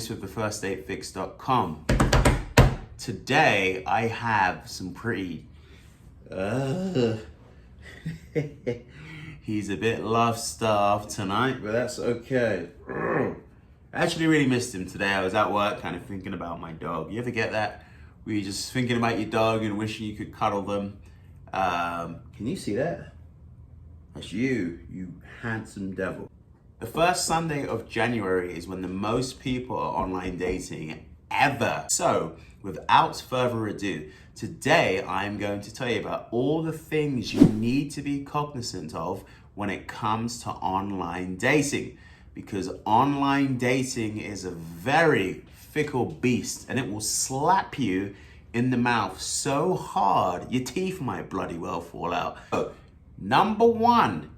Dennis with thefirstdatefix.com. Today I have some pretty he's a bit love-starved tonight, but that's okay. I actually really missed him today. I was at work kind of thinking about my dog. You ever get that? Where you're just thinking about your dog and wishing you could cuddle them. Can you see that? That's you handsome devil. The first Sunday of January is when the most people are online dating ever. So, without further ado, today I'm going to tell you about all the things you need to be cognizant of when it comes to online dating. Because online dating is a very fickle beast and it will slap you in the mouth so hard your teeth might bloody well fall out. So, number one,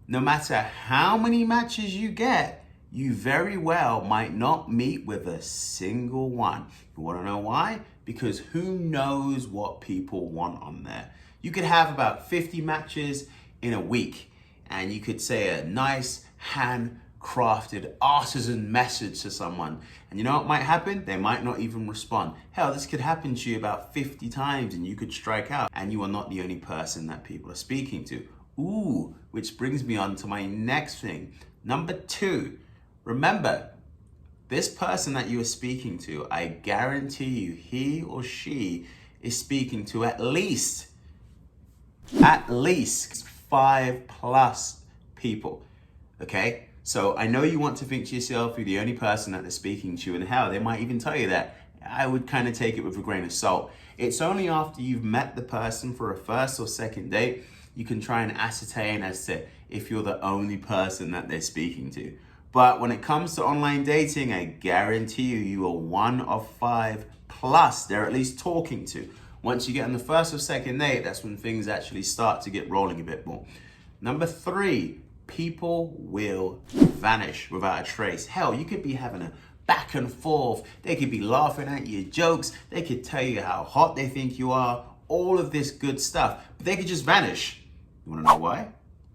no matter how many matches you get, you very well might not meet with a single one. You want to know why? Because who knows what people want on there. You could have about 50 matches in a week, and you could say a nice handcrafted artisan message to someone. And you know what might happen? They might not even respond. Hell, this could happen to you about 50 times and you could strike out, and you are not the only person that people are speaking to. Ooh, which brings me on to my next thing. Number two, remember, this person that you are speaking to, I guarantee you, he or she is speaking to at least 5+ people, okay? So I know you want to think to yourself, you're the only person that they're speaking to, and hell, they might even tell you that. I would kind of take it with a grain of salt. It's only after you've met the person for a first or second date, you can try and ascertain as to if you're the only person that they're speaking to. But when it comes to online dating, I guarantee you are one of 5+ they're at least talking to. Once you get on the first or second date, that's when things actually start to get rolling a bit more. Number three, people will vanish without a trace. Hell, you could be having a back and forth. They could be laughing at your jokes. They could tell you how hot they think you are. All of this good stuff. But they could just vanish. You want to know why?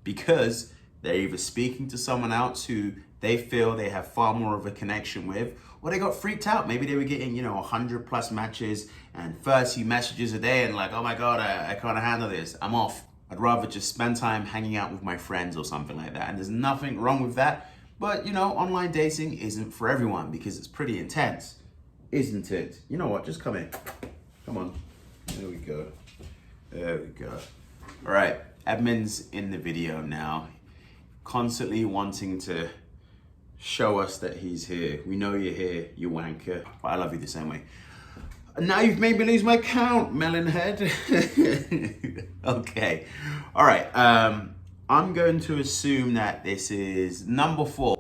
Because they're either speaking to someone else who they feel they have far more of a connection with, or they got freaked out. Maybe they were getting, 100+ matches and 30 messages a day and like, oh my God, I can't handle this. I'm off. I'd rather just spend time hanging out with my friends or something like that. And there's nothing wrong with that. But, online dating isn't for everyone because it's pretty intense, isn't it? You know what? Just come in. Come on. There we go. There we go. All right. Edmund's in the video now, constantly wanting to show us that he's here. We know you're here, you wanker, but I love you the same way. And now you've made me lose my count, melonhead. Okay, all right. I'm going to assume that this is number 4,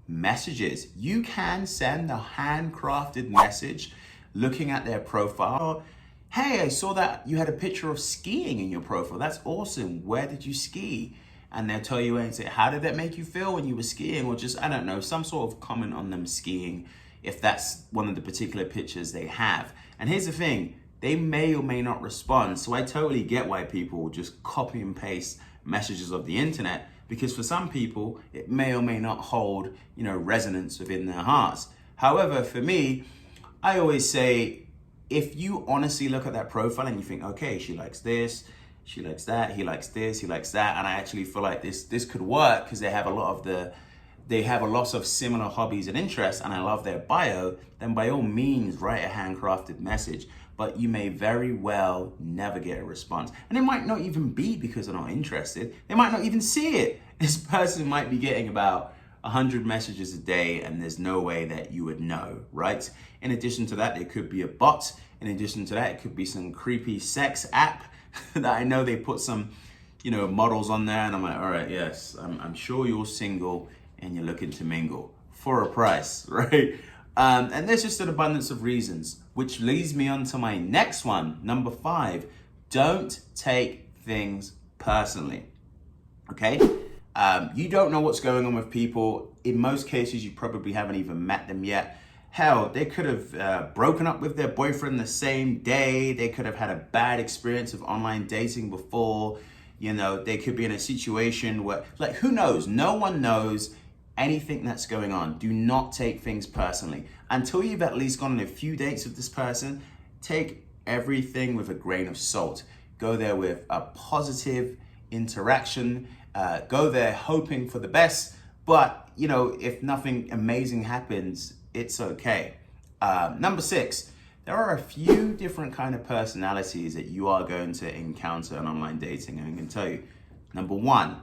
messages. You can send a handcrafted message looking at their profile. Hey, I saw that you had a picture of skiing in your profile. That's awesome. Where did you ski? And they'll tell you and say, how did that make you feel when you were skiing? Or just, I don't know, some sort of comment on them skiing if that's one of the particular pictures they have. And here's the thing, they may or may not respond. So I totally get why people will just copy and paste messages of the internet, because for some people, it may or may not hold, resonance within their hearts. However, for me, I always say, if you honestly look at that profile and you think, okay, she likes this, she likes that, he likes this, he likes that, and I actually feel like this could work because they have a lot of similar hobbies and interests, and I love their bio, then by all means write a handcrafted message. But you may very well never get a response. And it might not even be because they're not interested. They might not even see it. This person might be getting about 100 messages a day and there's no way that you would know, right? In addition to that, there could be a bot. In addition to that, it could be some creepy sex app that I know they put some, models on there, and I'm like, all right, yes, I'm sure you're single and you're looking to mingle for a price, right? And there's just an abundance of reasons, which leads me on to my next one, number 5. Don't take things personally, okay? You don't know what's going on with people. In most cases, you probably haven't even met them yet. Hell, they could have broken up with their boyfriend the same day. They could have had a bad experience of online dating before. They could be in a situation where, who knows? No one knows anything that's going on. Do not take things personally. Until you've at least gone on a few dates with this person, take everything with a grain of salt. Go there with a positive interaction. Go there hoping for the best. But, if nothing amazing happens, it's okay. Number 6, there are a few different kind of personalities that you are going to encounter in online dating. And I can tell you, number 1,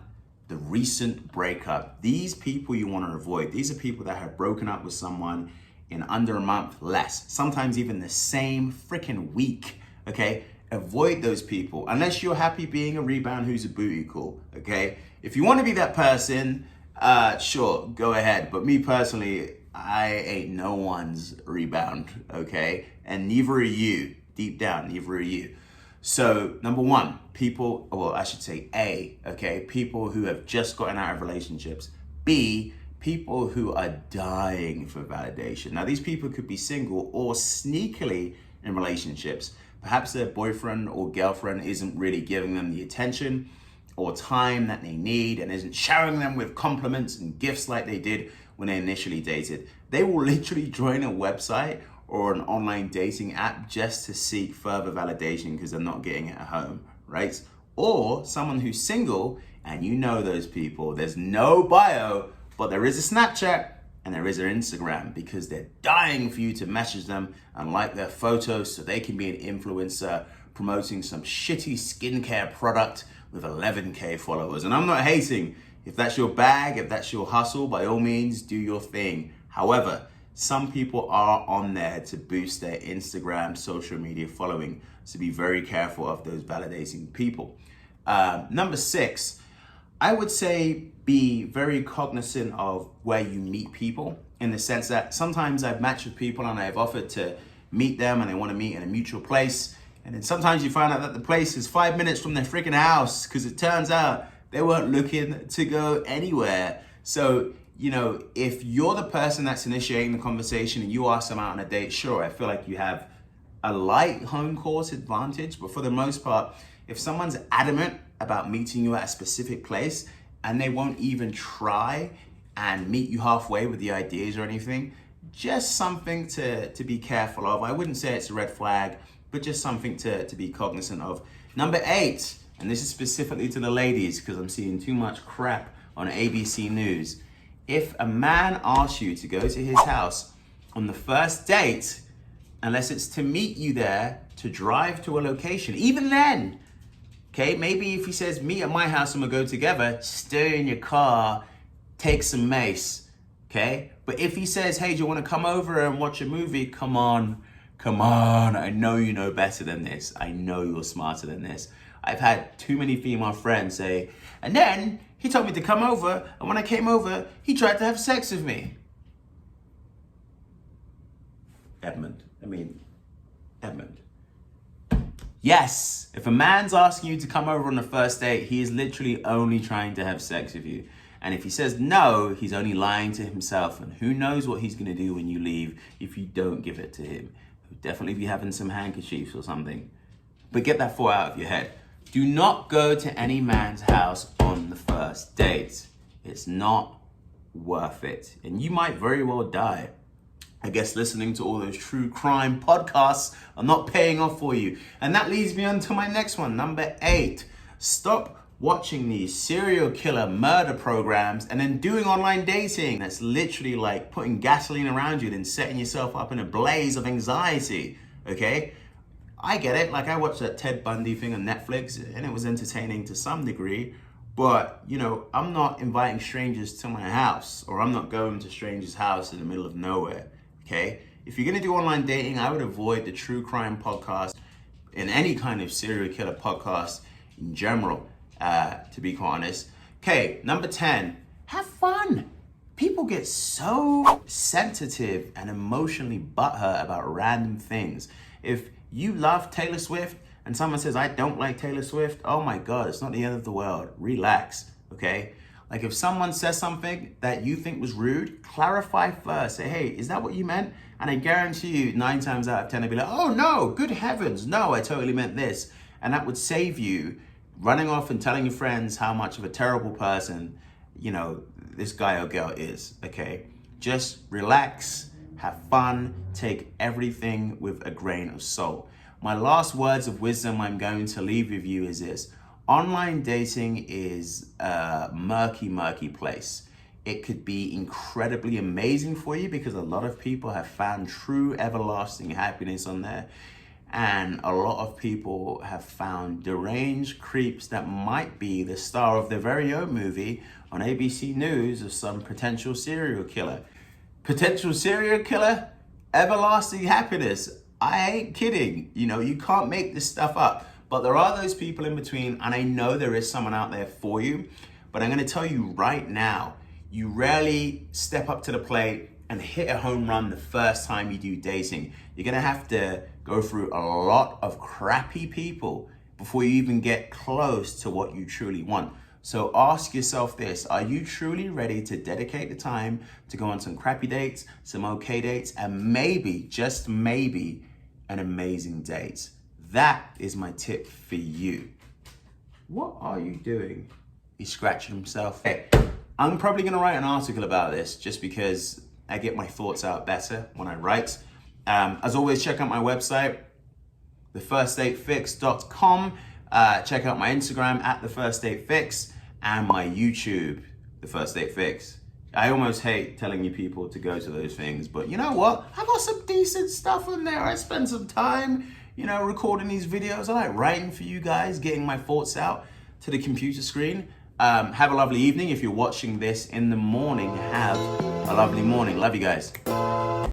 the recent breakup. These people you want to avoid. These are people that have broken up with someone in under a month, less, sometimes even the same freaking week, okay? Avoid those people unless you're happy being a rebound who's a booty call, okay? If you want to be that person, sure, go ahead. But me personally, I ain't no one's rebound, okay? And neither are you. Deep down, neither are you. So, number 1, people, well, I should say A, okay? People who have just gotten out of relationships. B, people who are dying for validation. Now, these people could be single or sneakily in relationships. Perhaps their boyfriend or girlfriend isn't really giving them the attention or time that they need and isn't showering them with compliments and gifts like they did when they initially dated. They will literally join a website or an online dating app just to seek further validation because they're not getting it at home, right? Or someone who's single and you know those people, there's no bio, but there is a Snapchat and there is an Instagram because they're dying for you to message them and like their photos so they can be an influencer promoting some shitty skincare product with 11K followers. And I'm not hating. If that's your bag, if that's your hustle, by all means, do your thing. However, some people are on there to boost their Instagram, social media following. So be very careful of those validating people. Number 6, I would say be very cognizant of where you meet people, in the sense that sometimes I've matched with people and I've offered to meet them and they want to meet in a mutual place. And then sometimes you find out that the place is 5 minutes from their freaking house because it turns out they weren't looking to go anywhere. So, if you're the person that's initiating the conversation and you ask them out on a date, sure, I feel like you have a light home course advantage. But for the most part, if someone's adamant about meeting you at a specific place and they won't even try and meet you halfway with the ideas or anything, just something to be careful of. I wouldn't say it's a red flag, but just something to be cognizant of. Number 8, and this is specifically to the ladies because I'm seeing too much crap on ABC News. If a man asks you to go to his house on the first date, unless it's to meet you there, to drive to a location, even then, okay, maybe if he says, meet at my house and we'll go together, stay in your car, take some mace, okay? But if he says, hey, do you want to come over and watch a movie? Come on, I know you know better than this. I know you're smarter than this. I've had too many female friends say, and then he told me to come over, and when I came over, he tried to have sex with me. Edmund. Yes, if a man's asking you to come over on the first date, he is literally only trying to have sex with you. And if he says no, he's only lying to himself. And who knows what he's going to do when you leave if you don't give it to him. He'll definitely be having some handkerchiefs or something. But get that thought out of your head. Do not go to any man's house on the first date. It's not worth it. And you might very well die. I guess listening to all those true crime podcasts are not paying off for you. And that leads me on to my next one, number 8. Stop watching these serial killer murder programs and then doing online dating. That's literally like putting gasoline around you and then setting yourself up in a blaze of anxiety, okay? I get it. Like I watched that Ted Bundy thing on Netflix and it was entertaining to some degree, but I'm not inviting strangers to my house or I'm not going to strangers' house in the middle of nowhere, okay? If you're gonna do online dating, I would avoid the true crime podcast and any kind of serial killer podcast in general, to be quite honest. Okay, number 10, have fun. People get so sensitive and emotionally butthurt about random things. If you love Taylor Swift and someone says, I don't like Taylor Swift, oh my God, it's not the end of the world. Relax, okay? Like if someone says something that you think was rude, clarify first. Say, hey, is that what you meant? And I guarantee you 9 times out of 10, they'll be like, oh no, good heavens, no, I totally meant this. And that would save you running off and telling your friends how much of a terrible person, this guy or girl is, okay? Just relax, have fun, take everything with a grain of salt. My last words of wisdom I'm going to leave with you is this. Online dating is a murky, murky place. It could be incredibly amazing for you because a lot of people have found true everlasting happiness on there. And a lot of people have found deranged creeps that might be the star of their very own movie on ABC News of some potential serial killer. Potential serial killer, everlasting happiness. I ain't kidding. You know, you can't make this stuff up. But there are those people in between, and I know there is someone out there for you. But I'm going to tell you right now, you rarely step up to the plate and hit a home run the first time you do dating. You're going to have to go through a lot of crappy people before you even get close to what you truly want. So ask yourself this, are you truly ready to dedicate the time to go on some crappy dates, some okay dates, and maybe, just maybe, an amazing date? That is my tip for you. What are you doing? He's scratching himself. Hey, I'm probably gonna write an article about this just because I get my thoughts out better when I write. As always, check out my website, thefirstdatefix.com. Check out my Instagram at thefirstdatefix and my YouTube, The First Date Fix. I almost hate telling you people to go to those things, but you know what? I got some decent stuff on there. I spend some time, you know, recording these videos. I like writing for you guys, getting my thoughts out to the computer screen. Have a lovely evening. If you're watching this in the morning, have a lovely morning. Love you guys.